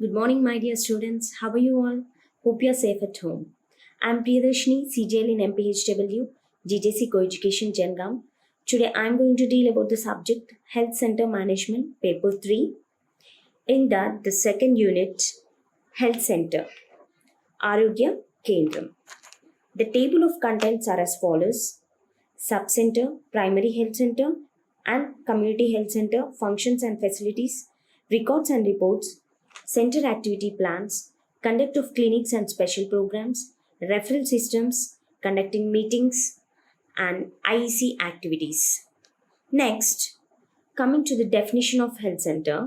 Good morning, my dear students. How are you all? Hope you are safe at home. I am Priyadarshini, CJL in MPHW, GJC Coeducation Jangam. Today I am going to deal about the subject Health Center Management, Paper 3. In that, the second unit, Health Center, Arogya Kendram. The table of contents are as follows: Sub-Center, Primary Health Center, and Community Health Center, functions and facilities, records and reports, center activity plans, conduct of clinics and special programs, referral systems, conducting meetings, and IEC activities. Next, coming to the definition of health center,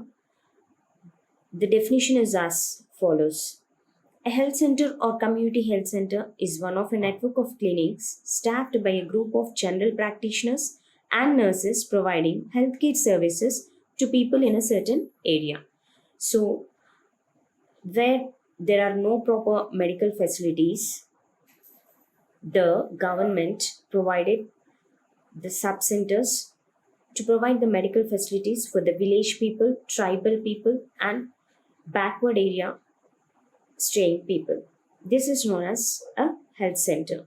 the definition is as follows. A health center or community health center is one of a network of clinics staffed by a group of general practitioners and nurses providing healthcare services to people in a certain area. So, where there are no proper medical facilities, the government provided the sub centers to provide the medical facilities for the village people, tribal people, and backward area staying people. This is known as a health center.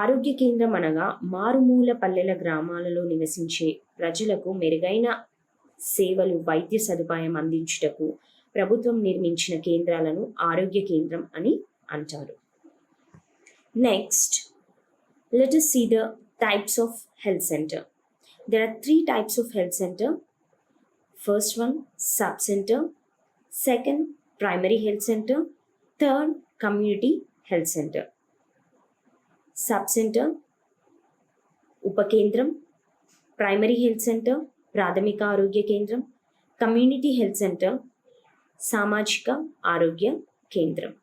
ఆరోగ్య కేంద్రం అనగా మారుమూల పల్లెల గ్రామాలలో నివసించే ప్రజలకు మెరుగైన సేవలు వైద్య సదుపాయం అందించుటకు ప్రభుత్వం నిర్మించిన కేంద్రాలను ఆరోగ్య కేంద్రం అని అంటారు. Next, let us see the types of health center. There are three types of health center. First one, sub center. Second, primary health center. Third, community health center. Sub center, Upakendram. Primary health center, Pradhamika Arogya Kendram. Community health center, Samajika Arogya Kendram.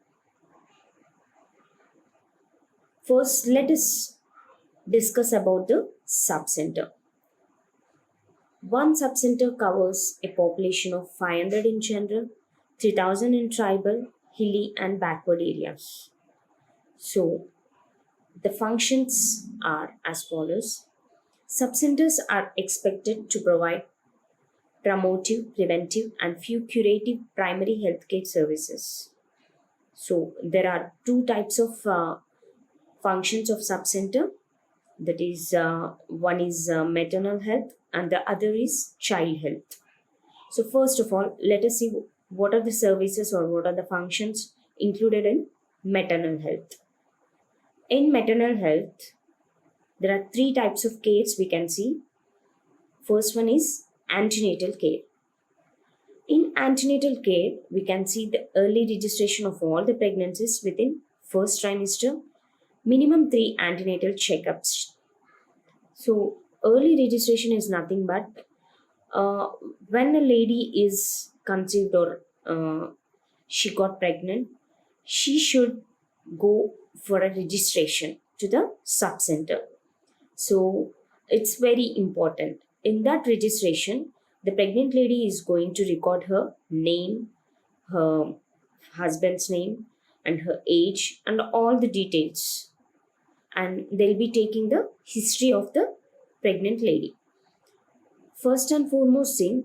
First, let us discuss about the sub center. One sub center covers a population of 500 in general, 3000 in tribal, hilly, and backward areas. So, the functions are as follows. Subcenters are expected to provide promotive, preventive, and few curative primary healthcare services. So, there are two types of functions of subcenter. That is, one is maternal health and the other is child health. So, first of all, let us see what are the services or what are the functions included in maternal health. In maternal health, there are three types of cares we can see. First one is antenatal care. In antenatal care, we can see the early registration of all the pregnancies within first trimester, minimum 3 antenatal checkups. So, early registration is nothing but when a lady is conceived or she got pregnant, she should go for a registration to the sub center. So, it's very important. In that registration, the pregnant lady is going to record her name, her husband's name, and her age, and all the details. And they'll be taking the history of the pregnant lady. First and foremost thing,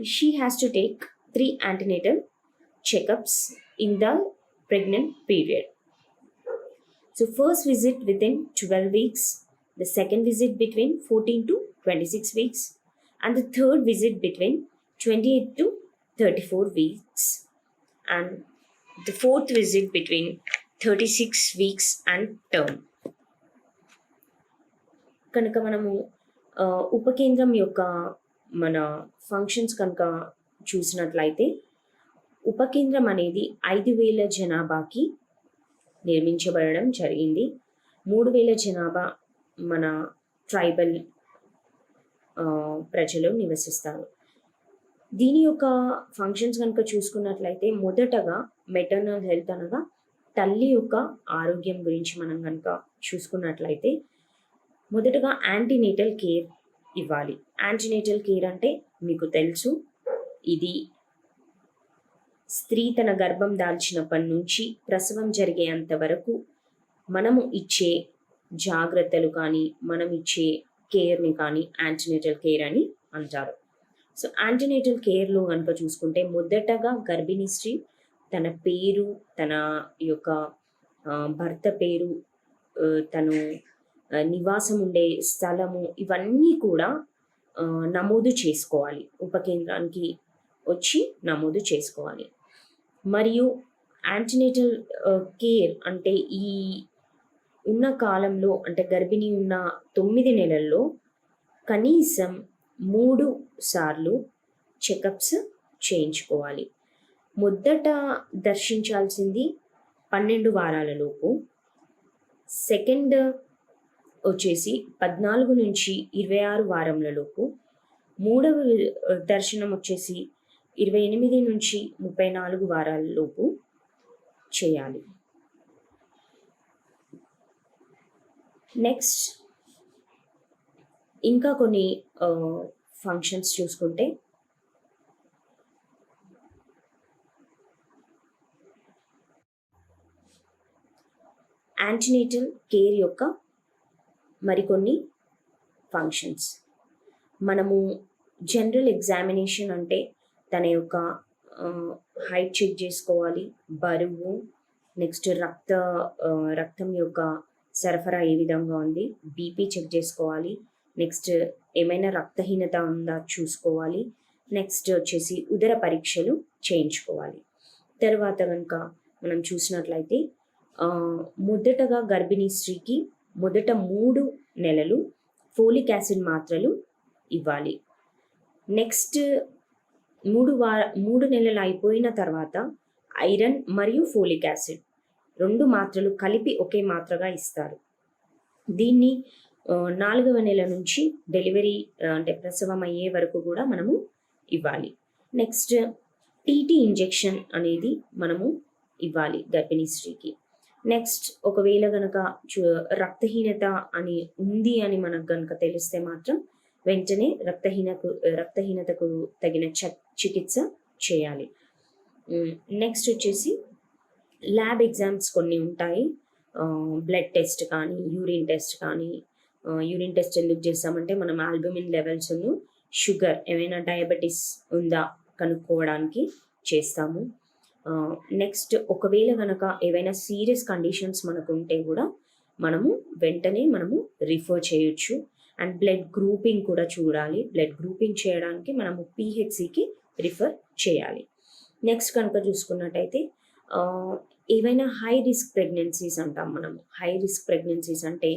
she has to take 3 antenatal checkups in the pregnant period. So, first visit within 12 weeks, the second visit between 14 to 26 weeks, and the third visit between 28 to 34 weeks, and the fourth visit between 36 weeks and term. కనుక మనము ఉపకేంద్రం యొక్క మన functions కనుక చూసినట్లయితే, ఉపకేంద్రం అనేది 5,000 జనాభాకి నిర్మించబడడం జరిగింది. 3,000 జనాభా మన ట్రైబల్ ప్రజలు నివసిస్తారు. దీని యొక్క ఫంక్షన్స్ కనుక చూసుకున్నట్లయితే, మొదటగా మెటర్నల్ హెల్త్ అనగా తల్లి యొక్క ఆరోగ్యం గురించి మనం కనుక చూసుకున్నట్లయితే, మొదటగా యాంటీనేటల్ కేర్ ఇవ్వాలి. యాంటీనేటల్ కేర్ అంటే మీకు తెలుసు, ఇది స్త్రీ తన గర్భం దాల్చినప్పటి నుంచి ప్రసవం జరిగేంత వరకు మనము ఇచ్చే జాగ్రత్తలు కానీ మనం ఇచ్చే కేర్ని కానీ యాంటీనేటల్ కేర్ అని అంటారు. సో యాంటీనేటల్ కేర్లో కనుక చూసుకుంటే మొదటగా గర్భిణీ స్త్రీ తన పేరు, తన యొక్క భర్త పేరు, తను నివాసం ఉండే స్థలము, ఇవన్నీ కూడా నమోదు చేసుకోవాలి. ఉపకేంద్రానికి వచ్చి నమోదు చేసుకోవాలి. మరియు యాంటీనేటల్ కేర్ అంటే ఈ ఉన్న కాలంలో, అంటే గర్భిణీ ఉన్న 9 నెలల్లో కనీసం 3 సార్లు చెకప్స్ చేయించుకోవాలి. మొదట దర్శించాల్సింది 12 వారాల లోపు, సెకండ్ వచ్చేసి 14 నుంచి 26 వారముల లోపు, మూడవ దర్శనం వచ్చేసి 28 నుంచి 34 వారాల లోపు చేయాలి. నెక్స్ట్ ఇంకా కొన్ని ఫంక్షన్స్ చూసుకుంటే యాంటీనేటల్ కేర్ యొక్క మరికొన్ని ఫంక్షన్స్. మనము జనరల్ ఎగ్జామినేషన్ అంటే తన యొక్క హైట్ చెక్ చేసుకోవాలి, బరువు, నెక్స్ట్ రక్తం యొక్క సరఫరా ఏ విధంగా ఉంది, బీపీ చెక్ చేసుకోవాలి, నెక్స్ట్ ఏమైనా రక్తహీనత ఉందా చూసుకోవాలి, నెక్స్ట్ వచ్చేసి ఉదర పరీక్షలు చేయించుకోవాలి. తర్వాత కనుక మనం చూసినట్లయితే మొదటగా గర్భిణీ స్త్రీకి మొదట 3 నెలలు ఫోలిక్ యాసిడ్ మాత్రలు ఇవ్వాలి. నెక్స్ట్ 3 నెలలు అయిపోయిన తర్వాత ఐరన్ మరియు ఫోలిక్ యాసిడ్ 2 మాత్రలు కలిపి ఒకే మాత్రగా ఇస్తారు. దీన్ని 4వ నెల నుంచి డెలివరీ అంటే ప్రసవం అయ్యే వరకు కూడా మనము ఇవ్వాలి. నెక్స్ట్ టీటీ ఇంజెక్షన్ అనేది మనము ఇవ్వాలి గర్భిణీ స్త్రీకి. నెక్స్ట్ ఒకవేళ కనుక రక్తహీనత అని ఉంది అని మనకు కనుక తెలిస్తే మాత్రం వెంటనే రక్తహీనతకు తగిన చికిత్స చేయాలి. నెక్స్ట్ వచ్చేసి ల్యాబ్ ఎగ్జామ్స్ కొన్ని ఉంటాయి. బ్లడ్ టెస్ట్ కానీ, యూరిన్ టెస్ట్ కానీ. యూరిన్ టెస్ట్ ఎందుకు చేస్తామంటే మనం ఆల్బుమిన్ లెవెల్స్ను, షుగర్, ఏమైనా డయాబెటీస్ ఉందా కనుక్కోవడానికి చేస్తాము. నెక్స్ట్ ఒకవేళ కనుక ఏవైనా సీరియస్ కండిషన్స్ మనకు ఉంటే కూడా వెంటనే మనము రిఫర్ చేయొచ్చు. అండ్ బ్లడ్ గ్రూపింగ్ కూడా చూడాలి. బ్లడ్ గ్రూపింగ్ చేయడానికి మనము పిహెచ్సికి రిఫర్ చేయాలి. నెక్స్ట్ కనుక చూసుకున్నట్టయితే ఏవైనా హై రిస్క్ ప్రెగ్నెన్సీస్ అంటాం మనము. హై రిస్క్ ప్రెగ్నెన్సీస్ అంటే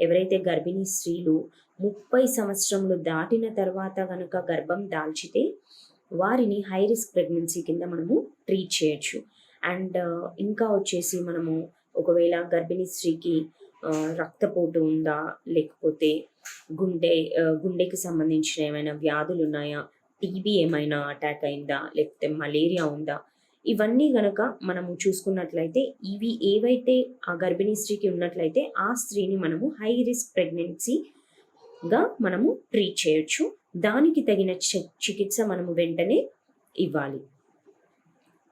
ఎవరైతే గర్భిణీ స్త్రీలు 30 సంవత్సరములు దాటిన తర్వాత కనుక గర్భం దాల్చితే వారిని హై రిస్క్ ప్రెగ్నెన్సీ కింద మనము ట్రీట్ చేయొచ్చు. అండ్ ఇంకా వచ్చేసి మనము ఒకవేళ గర్భిణీ స్త్రీకి రక్తపోటు ఉందా, లేకపోతే గుండెకి సంబంధించిన ఏమైనా వ్యాధులు ఉన్నాయా, టీబీ ఏమైనా అటాక్ అయిందా, లేకపోతే మలేరియా ఉందా, ఇవన్నీ గనక మనము చూసుకున్నట్లయితే ఇవి ఏవైతే ఆ గర్భిణీ స్త్రీకి ఉన్నట్లయితే ఆ స్త్రీని మనము హై రిస్క్ ప్రెగ్నెన్సీగా మనము ట్రీట్ చేయొచ్చు. దానికి తగిన చికిత్స మనము వెంటనే ఇవ్వాలి.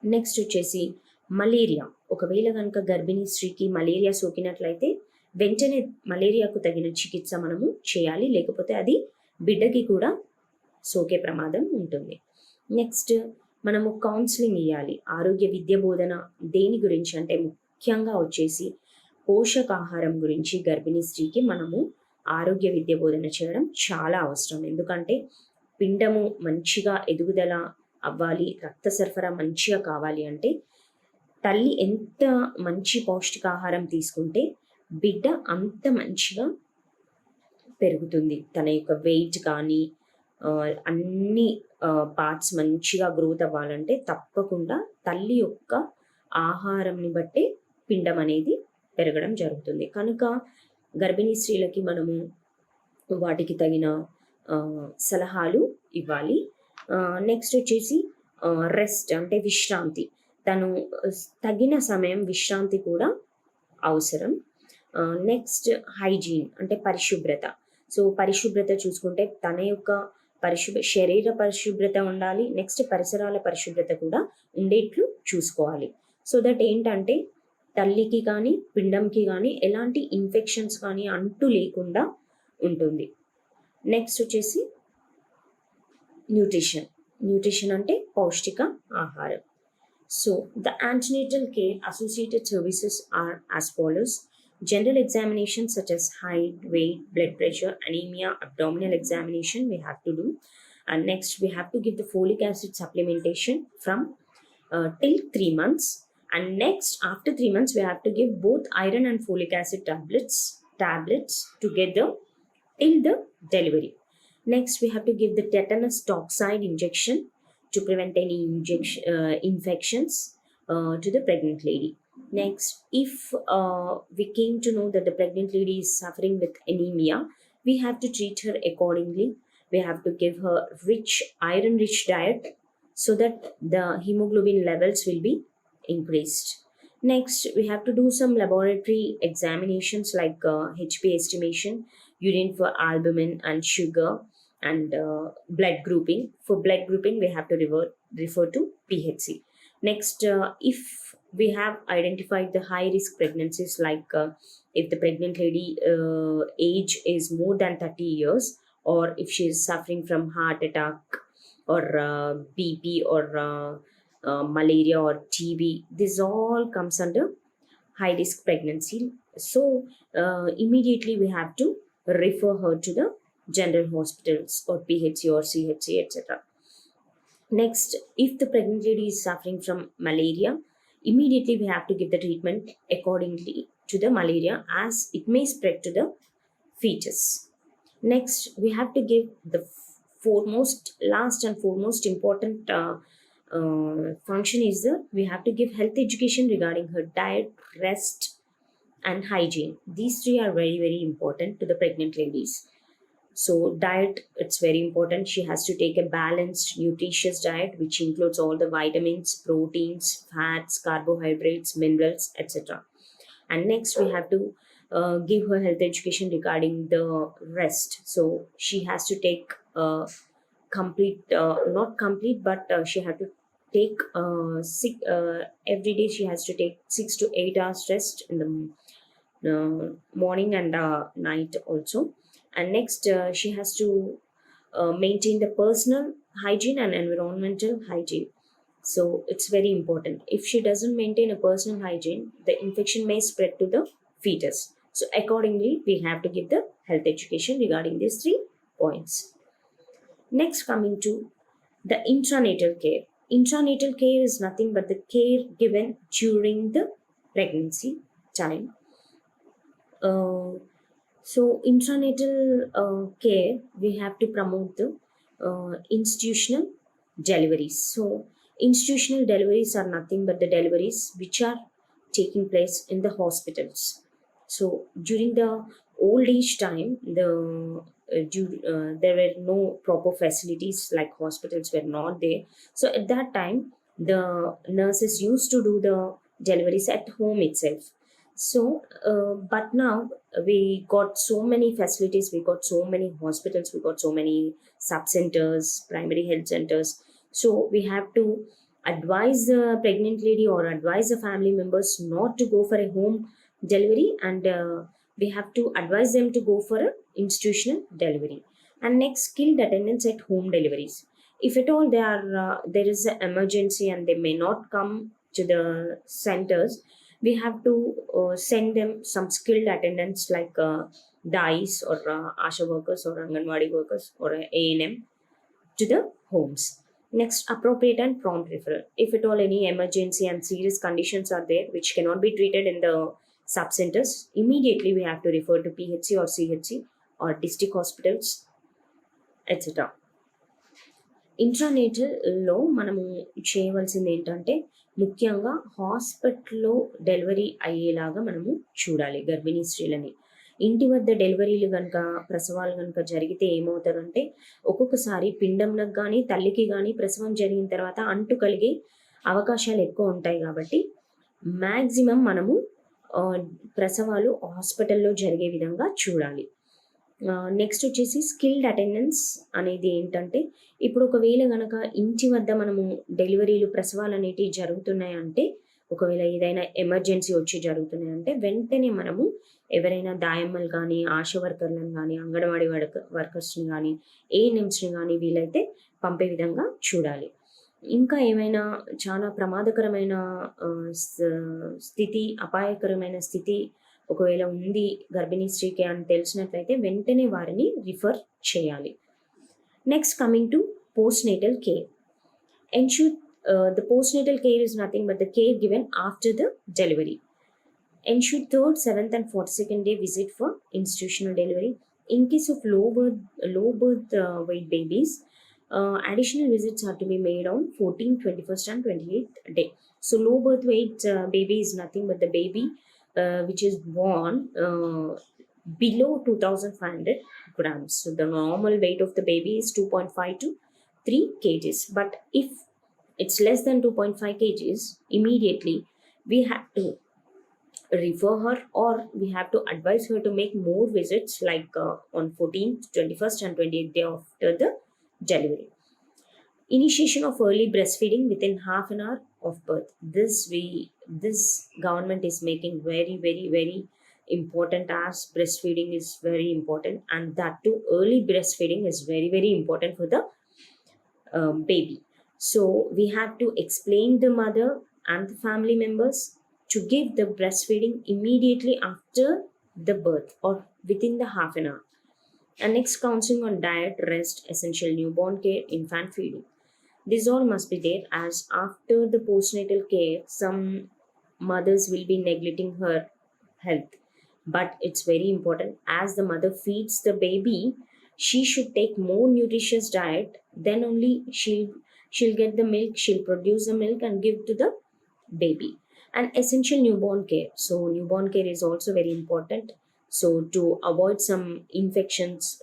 నెక్స్ట్ వచ్చేసి మలేరియా. ఒకవేళ కనుక గర్భిణీ స్త్రీకి మలేరియా సోకినట్లయితే వెంటనే మలేరియాకు తగిన చికిత్స మనము చేయాలి, లేకపోతే అది బిడ్డకి కూడా సోకే ప్రమాదం ఉంటుంది. నెక్స్ట్ మనము కౌన్సిలింగ్ ఇవ్వాలి. ఆరోగ్య విద్య బోధన దేని గురించి అంటే ముఖ్యంగా వచ్చేసి పోషకాహారం గురించి గర్భిణీ స్త్రీకి మనము ఆరోగ్య విద్య బోధన చేయడం చాలా అవసరం. ఎందుకంటే పిండము మంచిగా ఎదుగుదల అవ్వాలి, రక్త సరఫరా మంచిగా కావాలి అంటే తల్లి ఎంత మంచి పౌష్టికాహారం తీసుకుంటే బిడ్డ అంత మంచిగా పెరుగుతుంది. తన యొక్క వెయిట్ కానీ అన్ని పార్ట్స్ మంచిగా గ్రోత్ అవ్వాలంటే తప్పకుండా తల్లి యొక్క ఆహారంని బట్టే పిండం అనేది పెరగడం జరుగుతుంది. కనుక గర్భిణీ స్త్రీలకి మనము వాటికి తగిన సలహాలు ఇవ్వాలి. నెక్స్ట్ వచ్చేసి రెస్ట్ అంటే విశ్రాంతి. తను తగిన సమయం విశ్రాంతి కూడా అవసరం. నెక్స్ట్ హైజీన్ అంటే పరిశుభ్రత. సో పరిశుభ్రత చూసుకుంటే తన యొక్క శరీర పరిశుభ్రత ఉండాలి, నెక్స్ట్ పరిసరాల పరిశుభ్రత కూడా ఉండేట్లు చూసుకోవాలి. సో దట్ ఏంటంటే తల్లికి కానీ పిండంకి కానీ ఎలాంటి ఇన్ఫెక్షన్స్ కానీ అంటు లేకుండా ఉంటుంది. నెక్స్ట్ వచ్చేసి న్యూట్రిషన్ అంటే పౌష్టిక ఆహారం. So the antenatal care associated services are as follows: general examinations such as height, weight, blood pressure, anemia, abdominal examination we have to do. And next we have to give the folic acid supplementation from till 3 months. And next after 3 months we have to give both iron and folic acid tablets together till the delivery. Next we have to give the tetanus toxoid injection to prevent any infections to the pregnant lady. Next, if we came to know that the pregnant lady is suffering with anemia, we have to treat her accordingly. We have to give her iron rich diet so that the hemoglobin levels will be increased. Next, we have to do some laboratory examinations like HP estimation, urine for albumin and sugar, and blood grouping. For blood grouping, we have to refer to PHC. Next, if we have identified the high risk pregnancies, like if the pregnant lady age is more than 30 years, or if she is suffering from heart attack or BP or malaria or TB, this all comes under high risk pregnancy. So immediately we have to refer her to the general hospitals or PHC or CHC, etc. Next, if the pregnant lady is suffering from malaria, immediately we have to give the treatment accordingly to the malaria, as it may spread to the fetus. Next, we have to give the last and foremost important function is we have to give health education regarding her diet, rest, and hygiene. These three are very, very important to the pregnant ladies. So diet, it's very important. She has to take a balanced, nutritious diet which includes all the vitamins, proteins, fats, carbohydrates, minerals, etc. And next we have to give her health education regarding the rest. So she has to take not complete, but she had to take every day she has to take 6 to 8 hours rest in the morning and night also. And next she has to maintain the personal hygiene and environmental hygiene. So it's very important. If she doesn't maintain a personal hygiene, the infection may spread to the fetus. So accordingly we have to give the health education regarding these 3 points. Next, coming to the intranatal care. Intranatal care is nothing but the care given during the pregnancy time. So intranatal care, we have to promote the institutional deliveries. So institutional deliveries are nothing but the deliveries which are taking place in the hospitals. So during the old age time, there were no proper facilities, like hospitals were not there. So at that time, the nurses used to do the deliveries at home itself. So but now we got so many facilities, we got so many hospitals, we got so many sub centers, primary health centers. So we have to advise the pregnant lady or advise the family members not to go for a home delivery, and we have to advise them to go for a institutional delivery. And next, skilled attendants at home deliveries. If at all there is an emergency and they may not come to the centers, we have to send them some skilled attendants like DICE or ASHA workers or Anganwadi workers or ANM to the homes. Next, appropriate and prompt referral. If at all any emergency and serious conditions are there which cannot be treated in the sub-centers, immediately we have to refer to PHC or CHC or district hospitals, etc. ఇంట్రానేటల్లో మనము చేయవలసింది ఏంటంటే, ముఖ్యంగా హాస్పిటల్లో delivery అయ్యేలాగా మనము చూడాలి గర్భిణీ స్త్రీలని. ఇంటి వద్ద డెలివరీలు కనుక, ప్రసవాలు కనుక జరిగితే ఏమవుతుందంటే, ఒక్కొక్కసారి పిండంలకు కానీ తల్లికి కానీ ప్రసవం జరిగిన తర్వాత అంటు కలిగే అవకాశాలు ఎక్కువ ఉంటాయి. కాబట్టి మ్యాక్సిమం మనము ప్రసవాలు హాస్పిటల్లో జరిగే విధంగా చూడాలి. నెక్స్ట్ వచ్చేసి స్కిల్డ్ అటెండెన్స్ అనేది ఏంటంటే, ఇప్పుడు ఒకవేళ కనుక ఇంటి వద్ద మనము డెలివరీలు, ప్రసవాలు అనేటివి జరుగుతున్నాయంటే, ఒకవేళ ఏదైనా ఎమర్జెన్సీ వచ్చి జరుగుతున్నాయి అంటే వెంటనే మనము ఎవరైనా దాయమ్మలు కానీ ఆశా వర్కర్లను కానీ అంగన్వాడీ వర్కర్స్ని కానీ ఏఎన్ఎంస్ని కానీ వీలైతే పంపే విధంగా చూడాలి. ఇంకా ఏమైనా చాలా ప్రమాదకరమైన స్థితి, అపాయకరమైన స్థితి ఒకవేళ ఉంది గర్భిణీ స్త్రీకి అని తెలిసినట్లయితే వెంటనే వారిని రిఫర్ చేయాలి. Next coming to postnatal care. Ensure the postnatal care is nothing but the care given after the delivery. Ensure 3rd, 7th and 42nd day visit for institutional delivery. In case of low birth weight babies, additional visits are to be made on 14th, 21st and 28th day. So low birth weight baby is nothing but the baby which is born below 2500 grams. So the normal weight of the baby is 2.5 to 3 kgs. But if it's less than 2.5 kgs, immediately we have to refer her or we have to advise her to make more visits like on 14th, 21st and 28th day after the delivery. Initiation of early breastfeeding within half an hour of birth. This government is making very important, as breastfeeding is very important, and that too early breastfeeding is very important for the baby. So we have to explain the mother and the family members to give the breastfeeding immediately after the birth or within the half an hour. And next, counseling on diet, rest, essential newborn care, infant feeding. This all must be there, as after the postnatal care some mothers will be neglecting her health, but it's very important. As the mother feeds the baby, she should take more nutritious diet, then only she'll get the milk, she'll produce the milk and give to the baby. And essential newborn care. So newborn care is also very important. So to avoid some infections,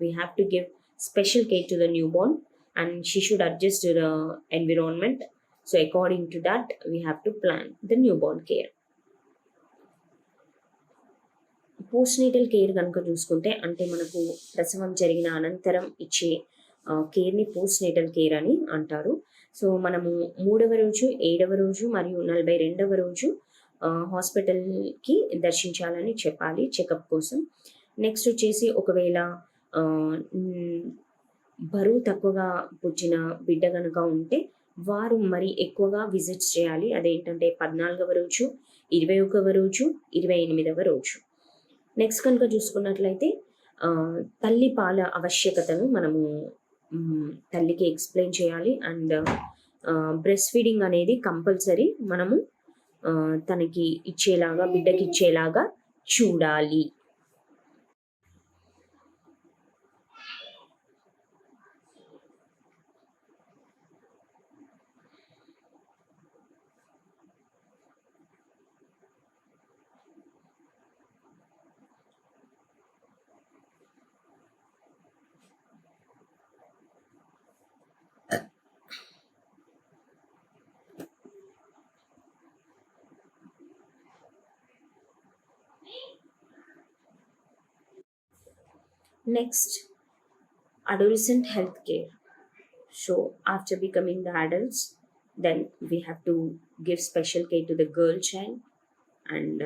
we have to give special care to the newborn, and she should adjust to the environment. So according to that, we have to plan the newborn care. Postnatal care కనుక చూసుకుంటే అంటే మనకు ప్రసవం జరిగిన అనంతరం ఇచ్చే కేర్ని పోస్ట్నేటల్ care అని అంటారు. సో మనము 3వ రోజు, 7వ రోజు మరియు 42వ రోజు హాస్పిటల్కి దర్శించాలని చెప్పాలి చెకప్ కోసం. నెక్స్ట్ వచ్చేసి ఒకవేళ బరువు తక్కువగా పుట్టిన బిడ్డ కనుక ఉంటే వారు మరి ఎక్కువగా విజిట్స్ చేయాలి. అదేంటంటే 14వ రోజు, 21వ రోజు, 28వ రోజు. నెక్స్ట్ కనుక చూసుకున్నట్లయితే తల్లి పాల ఆవశ్యకతను మనము తల్లికి ఎక్స్ప్లెయిన్ చేయాలి. అండ్ బ్రెస్ట్ ఫీడింగ్ అనేది కంపల్సరీ మనము తనకి ఇచ్చేలాగా, బిడ్డకి ఇచ్చేలాగా చూడాలి. Next, adolescent health care. So after becoming the adults, then we have to give special care to the girl child and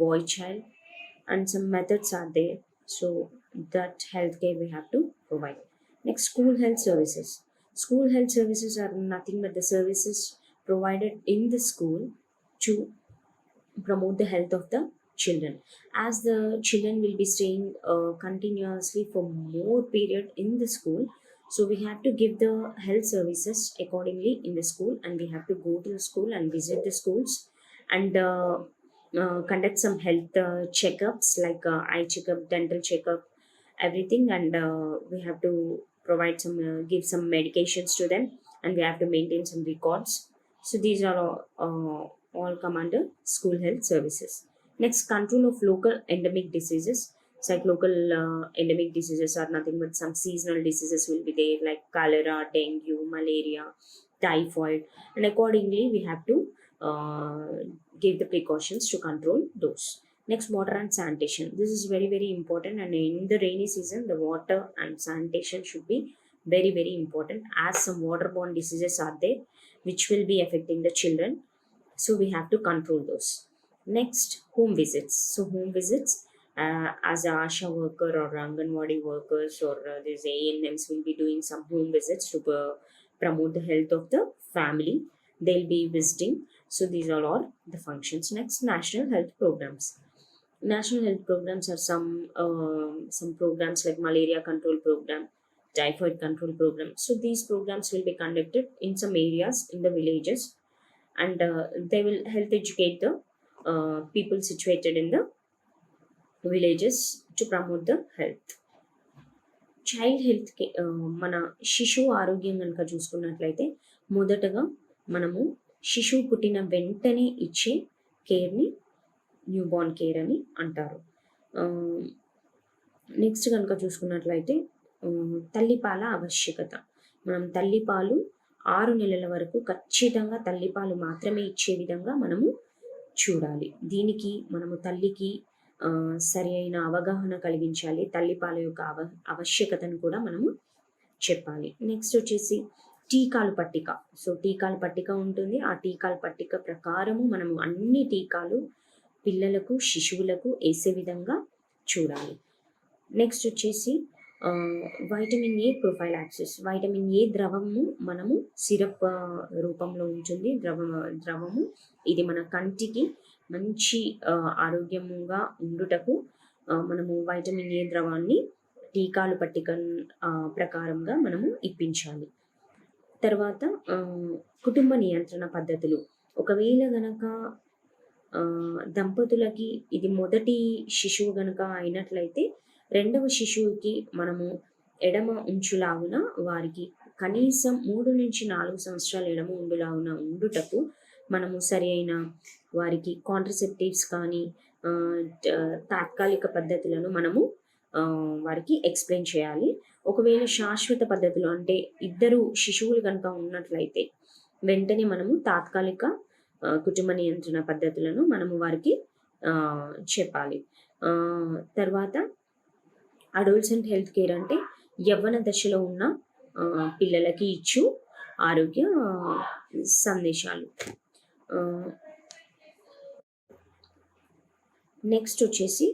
boy child, and some methods are there. So that health care we have to provide. Next, school health services. School health services are nothing but the services provided in the school to promote the health of the children, as the children will be staying continuously for more period in the school. So we have to give the health services accordingly in the school, and we have to go to the school and visit the schools and conduct some health checkups like eye checkup, dental checkup, everything. And we have to provide some give some medications to them, and we have to maintain some records. So these are all come under school health services. Next, control of local endemic diseases. Like local endemic diseases are nothing but some seasonal diseases will be there, like cholera, dengue, malaria, typhoid, and accordingly we have to give the precautions to control those. Next, water and sanitation. This is very important, and in the rainy season the water and sanitation should be very important, as some waterborne diseases are there which will be affecting the children. So we have to control those. Next, home visits. So home visits, as a asha worker or anganwadi workers or these ANMs will be doing some home visits to promote the health of the family. They'll be visiting. So these are all the functions. Next, national health programs. National health programs are some programs like malaria control program, typhoid control program. So these programs will be conducted in some areas in the villages, and they will health educate the people situated in the villages to promote the health. Child health మన శిశువు ఆరోగ్యం కనుక చూసుకున్నట్లయితే మొదటగా మనము శిశువు పుట్టిన వెంటనే ఇచ్చే కేర్ని న్యూ బార్న్ కేర్ అని అంటారు. నెక్స్ట్ కనుక చూసుకున్నట్లయితే తల్లిపాల ఆవశ్యకత. మనం తల్లిపాలు 6 నెలల వరకు ఖచ్చితంగా తల్లిపాలు మాత్రమే ఇచ్చే విధంగా మనము చూడాలి. దీనికి మనము తల్లికి సరి అయిన అవగాహన కలిగించాలి. తల్లిపాల యొక్క ఆవశ్యకతను కూడా మనము చెప్పాలి. నెక్స్ట్ వచ్చేసి టీకాల పట్టిక. సో టీకాల పట్టిక ఉంటుంది. ఆ టీకాల పట్టిక ప్రకారము మనము అన్ని టీకాలు పిల్లలకు శిశువులకు వేసే విధంగా చూడాలి. నెక్స్ట్ వచ్చేసి vitamin A prophylaxis. Vitamin A ద్రవము మనము సిరప్ రూపంలో ఉంటుంది. ద్రవము ఇది మన కంటికి మంచి ఆరోగ్యముగా ఉండుటకు మనము వైటమిన్ ఏ ద్రవాన్ని టీకాలు పట్టిక ప్రకారంగా మనము ఇప్పించాలి. తర్వాత కుటుంబ నియంత్రణ పద్ధతులు. ఒకవేళ గనక దంపతులకి ఇది మొదటి శిశువు గనక అయినట్లయితే రెండవ శిశువుకి మనము ఎడమ ఉంచులాగున వారికి కనీసం 3 నుంచి 4 సంవత్సరాలు ఎడమ ఉండులాగున ఉండుటకు మనము సరి అయిన వారికి కాంట్రసెప్టివ్స్ కానీ తాత్కాలిక పద్ధతులను మనము వారికి ఎక్స్ప్లెయిన్ చేయాలి. ఒకవేళ శాశ్వత పద్ధతులు అంటే ఇద్దరు శిశువులు కనుక ఉన్నట్లయితే వెంటనే మనము తాత్కాలిక కుటుంబ నియంత్రణ పద్ధతులను మనము వారికి చెప్పాలి. తర్వాత అడోల్సెంట్ హెల్త్ కేర్ అంటే యవ్వన దశలో ఉన్న పిల్లలకి ఇచ్చు ఆరోగ్య సందేశాలు. నెక్స్ట్ వచ్చేసి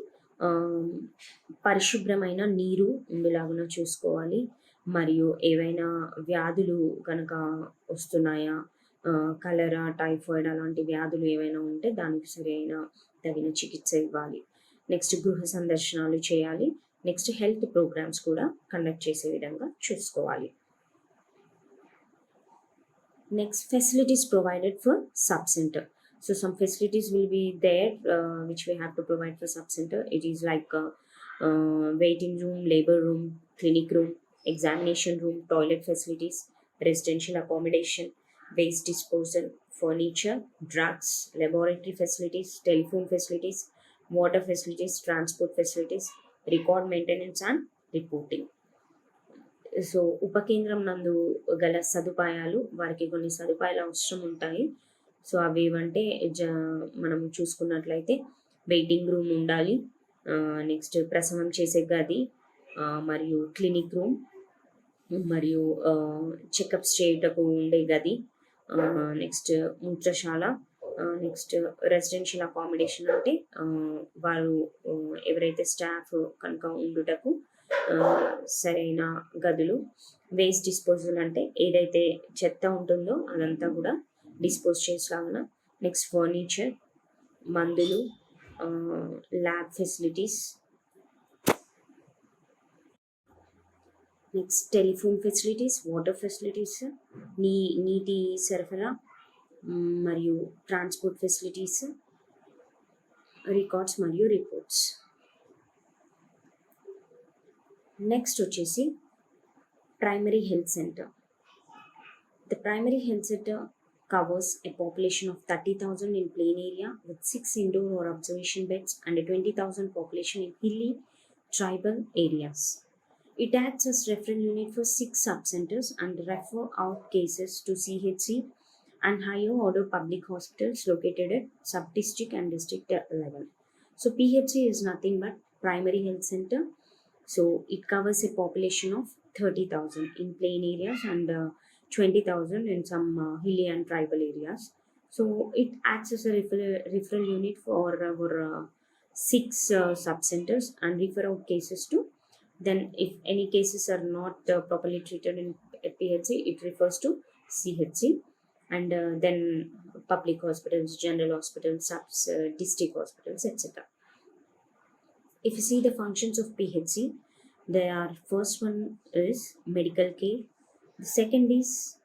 పరిశుభ్రమైన నీరు ఉండేలాగా చూసుకోవాలి. మరియు ఏవైనా వ్యాధులు కనుక వస్తున్నాయా, కలరా, టైఫాయిడ్ అలాంటి వ్యాధులు ఏవైనా ఉంటే దానికి సరైన తగిన చికిత్స ఇవ్వాలి. నెక్స్ట్ గృహ సందర్శనాలు చేయాలి. నెక్స్ట్ హెల్త్ ప్రోగ్రామ్స్ కూడా కండక్ట్ చేసే విధంగా చూసుకోవాలి. Next facilities provided for sub-center. So some facilities will be there which we have to provide for sub-center. It is like waiting room, labor room, clinic room, examination room, toilet facilities, residential accommodation, waste disposal, furniture, drugs, laboratory facilities, telephone facilities, water facilities, transport facilities, record maintenance and reporting. So ఉపకేంద్రం నందు గల సదుపాయాలు, వారికి కొన్ని సదుపాయాలు అవసరం ఉంటాయి. So అవి ఏవంటే మనం చూసుకున్నట్లయితే వెయిటింగ్ రూమ్ ఉండాలి. నెక్స్ట్ ప్రసవం చేసే గది, మరియు క్లినిక్ రూమ్, మరియు చెకప్స్ చేయుటకు ఉండే గది, నెక్స్ట్ మూత్రశాల, నెక్స్ట్ రెసిడెన్షియల్ అకామిడేషన్ అంటే వారు ఎవరైతే స్టాఫ్ కనుక ఉండుటకు సరైన గదులు, వేస్ట్ డిస్పోజల్ అంటే ఏదైతే చెత్త ఉంటుందో అదంతా కూడా డిస్పోజ్ చేసేలాగా, నెక్స్ట్ ఫర్నిచర్, మందులు, lab facilities, next telephone facilities, water facilities, నీటి సరఫరా, మరియు ట్రాన్స్పోర్ట్ ఫెసిలిటీస్, రికార్డ్స్ మరియు రిపోర్ట్స్. నెక్స్ట్ వచ్చేసి primary health centre. The primary health centre covers a population of 30,000 in plain area with 6 indoor or observation beds and a 20,000 population in hilly tribal areas. It acts as referral unit for 6 sub-centers and refer out cases to CHC and higher order public hospitals located at sub-district and district level. So PHC is nothing but primary health center. So it covers a population of 30,000 in plain areas and 20,000 in some hilly and tribal areas. So it acts as a referral unit for our six sub-centers and refer out cases to. Then, if any cases are not properly treated in PHC, it refers to CHC, and then public hospitals, general hospitals, district hospitals, etc. If you see the functions of PHC, there are first one is medical care, the second is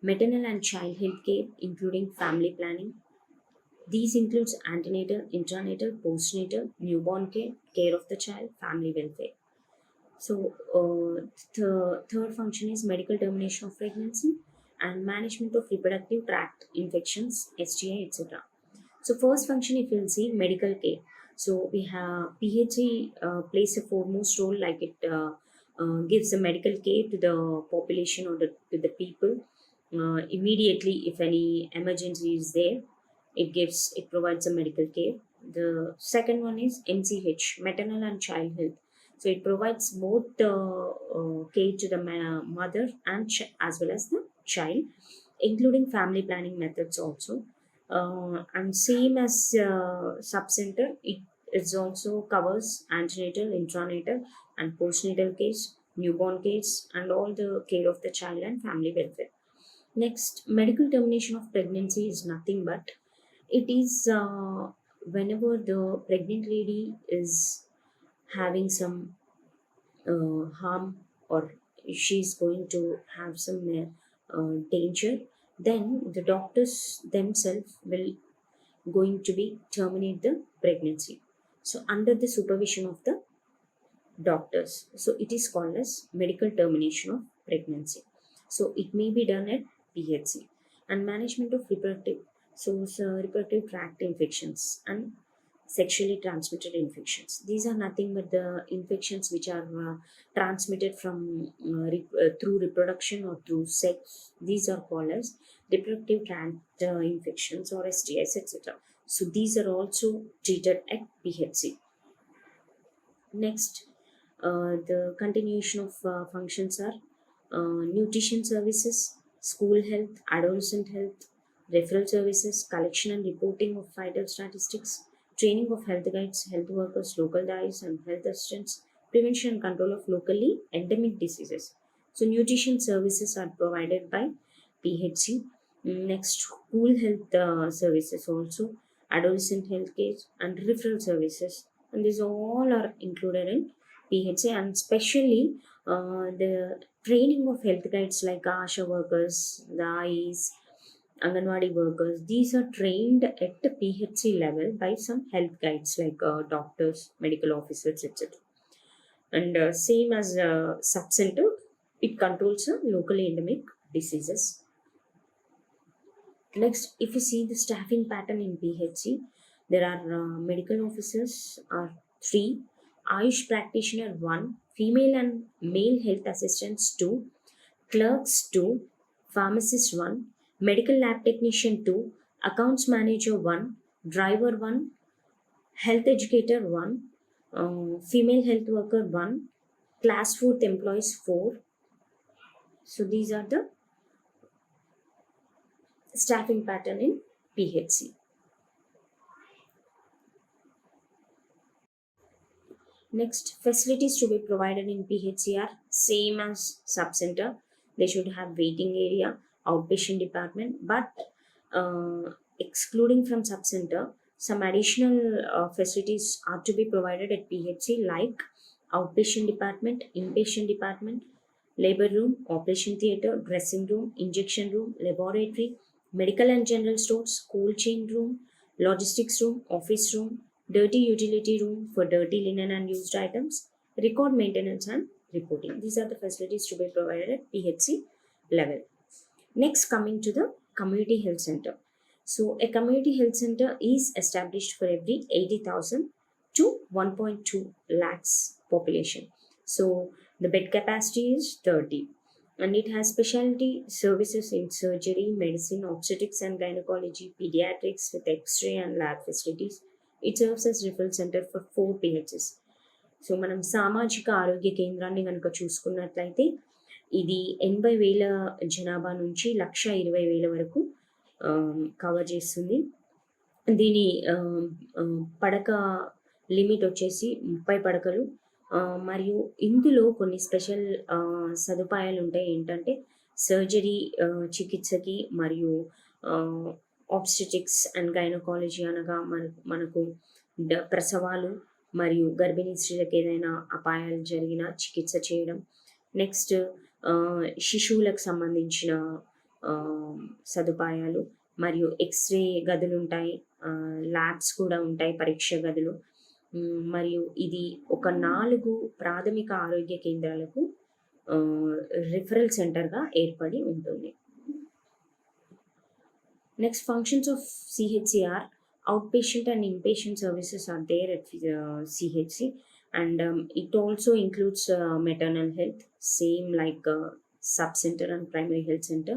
maternal and child health care, including family planning. These includes antenatal, intranatal, postnatal, newborn care, care of the child, family welfare. So, the third function is medical termination of pregnancy and management of reproductive tract infections, STI, etc. So, first function, if you'll see medical care. So, we have PHC plays a foremost role, like it gives the medical care to the population or to the people immediately if any emergency is there. It provides a medical care. The second one is MCH, maternal and child health. So it provides both the care to the mother and as well as the child, including family planning methods also. And same as sub-center, it is also covers antenatal, intranatal, and postnatal case, newborn case, and all the care of the child and family welfare. Next, medical termination of pregnancy is nothing but it is whenever the pregnant lady is having some harm, or she's going to have some danger, then the doctors themselves will going to be terminate the pregnancy. So under the supervision of the doctors. So it is called as medical termination of pregnancy. So it may be done at PHC. And management of reproductive tract infections and sexually transmitted infections. These are nothing but the infections which are transmitted from through reproduction or through sex. These are called as reproductive tract infections or STIs, etc. So these are also treated at PHC. Next, the continuation of functions are nutrition services, school health, adolescent health, referral services, collection and reporting of vital statistics, training of health guides, health workers, local diets, and health assistants, prevention and control of locally endemic diseases. So, nutrition services are provided by PHC. Next, school health services also, adolescent health care, and referral services. And these all are included in PHC, and especially the training of health guides like ASHA workers, the AIs, Anganwadi workers. These are trained at the PHC level by some health guides like doctors, medical officers, etc. And same as sub-center, it controls locally endemic diseases. Next, if you see the staffing pattern in PHC, there are medical officers are 3, Ayush practitioner 1, female and male health assistants 2, clerks 2, pharmacist 1, medical lab technician 2, accounts manager 1, driver 1, health educator 1, female health worker 1, class 4th employees 4. So these are the staffing pattern in PHC. Next, facilities to be provided in PHC are same as sub-center. They should have waiting area, outpatient department, but excluding from sub-center, some additional facilities are to be provided at PHC like outpatient department, inpatient department, labor room, operation theatre, dressing room, injection room, laboratory, medical and general stores, cold chain room, logistics room, office room, dirty utility room for dirty linen and used items, record maintenance and reporting. These are the facilities to be provided at PHC level. Next, coming to the community health center. So, a community health center is established for every 80,000 to 1.2 lakhs population. So, the bed capacity is 30, and it has specialty services in surgery, medicine, obstetrics and gynecology, pediatrics with X-ray and lab facilities. It serves as referral center for 4 PHs. So మనం సామాజిక ఆరోగ్య కేంద్రాన్ని కనుక చూసుకున్నట్లయితే ఇది 80,000 జనాభా నుంచి 1,20,000 వరకు కవర్ చేస్తుంది. దీని పడక లిమిట్ వచ్చేసి 30 పడకలు. మరియు ఇందులో కొన్ని స్పెషల్ సదుపాయాలు ఉంటాయి. ఏంటంటే సర్జరీ, చికిత్సకి మరియు ఆబ్స్టెటిక్స్ అండ్ గైనకాలజీ అనగా మనకు ప్రసవాలు మరియు గర్భిణీ స్త్రీలకు ఏదైనా అపాయాలు జరిగినా చికిత్స చేయడం. నెక్స్ట్ శిశువులకు సంబంధించిన సదుపాయాలు మరియు ఎక్స్‌రే గదులుంటాయి. ల్యాబ్స్ కూడా ఉంటాయి, పరీక్ష గదులు. మరియు ఇది ఒక 4 ప్రాథమిక ఆరోగ్య కేంద్రాలకు రిఫరల్ సెంటర్‌గా ఏర్పడి ఉంటుంది. Next, functions of CHC are outpatient and inpatient services are there at CHC, and it also includes maternal health, same like sub-center and primary health center,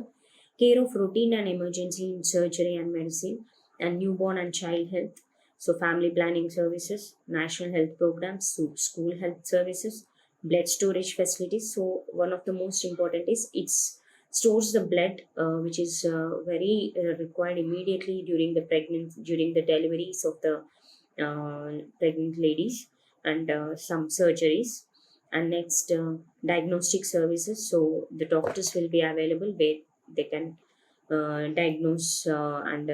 care of routine and emergency in surgery and medicine, and newborn and child health, so family planning services, national health programs, so school health services, blood storage facilities. So one of the most important is it's stores the blood, which is very required immediately during the deliveries of the pregnant ladies, and some surgeries. And next, diagnostic services, so the doctors will be available where they can diagnose, and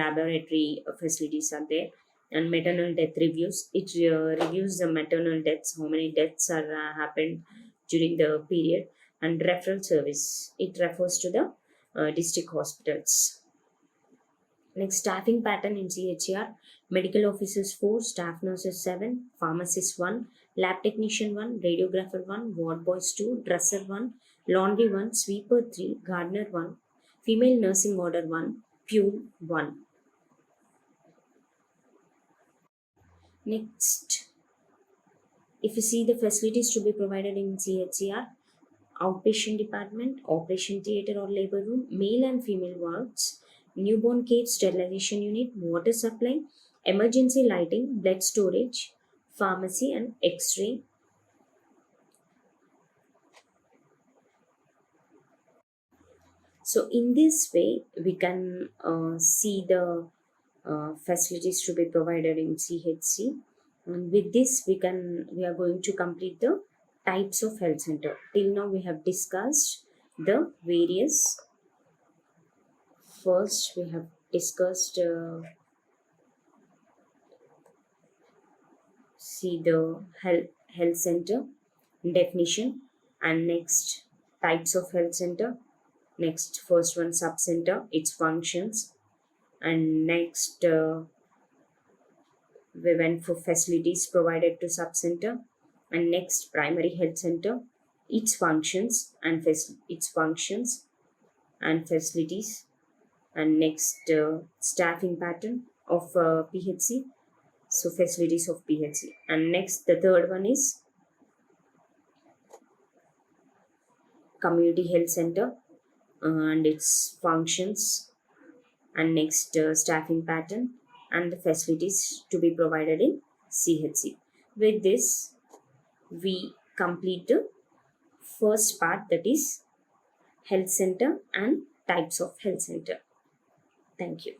laboratory facilities are there. And maternal death reviews, it reviews the maternal deaths, how many deaths are happened during the period. And referral service, it refers to the district hospitals. Next, staffing pattern in CHR: medical officers 4, staff nurses 7, pharmacist 1, lab technician 1, radiographer 1, ward boys 2, dresser 1, laundry 1, sweeper 3, gardener 1, female nursing order 1, pune 1. Next, if you see the facilities to be provided in CHCR: outpatient department, operation theatre or labor room, male and female wards, newborn care sterilization unit, water supply, emergency lighting, blood storage, pharmacy, and X-ray. So in this way, we can see the facilities to be provided in CHC. And with this, we are going to complete the types of health center. Till now we have discussed the various. First we have discussed see the health center definition, and next types of health center. Next, first one, sub center, its functions, and next we went for facilities provided to sub center, and next primary health center, its functions and facilities, and next staffing pattern of PHC, so facilities of PHC. And next, the third one is community health center and its functions, and next staffing pattern and the facilities to be provided in CHC. With this, we complete the first part, that is health center and types of health center. Thank you.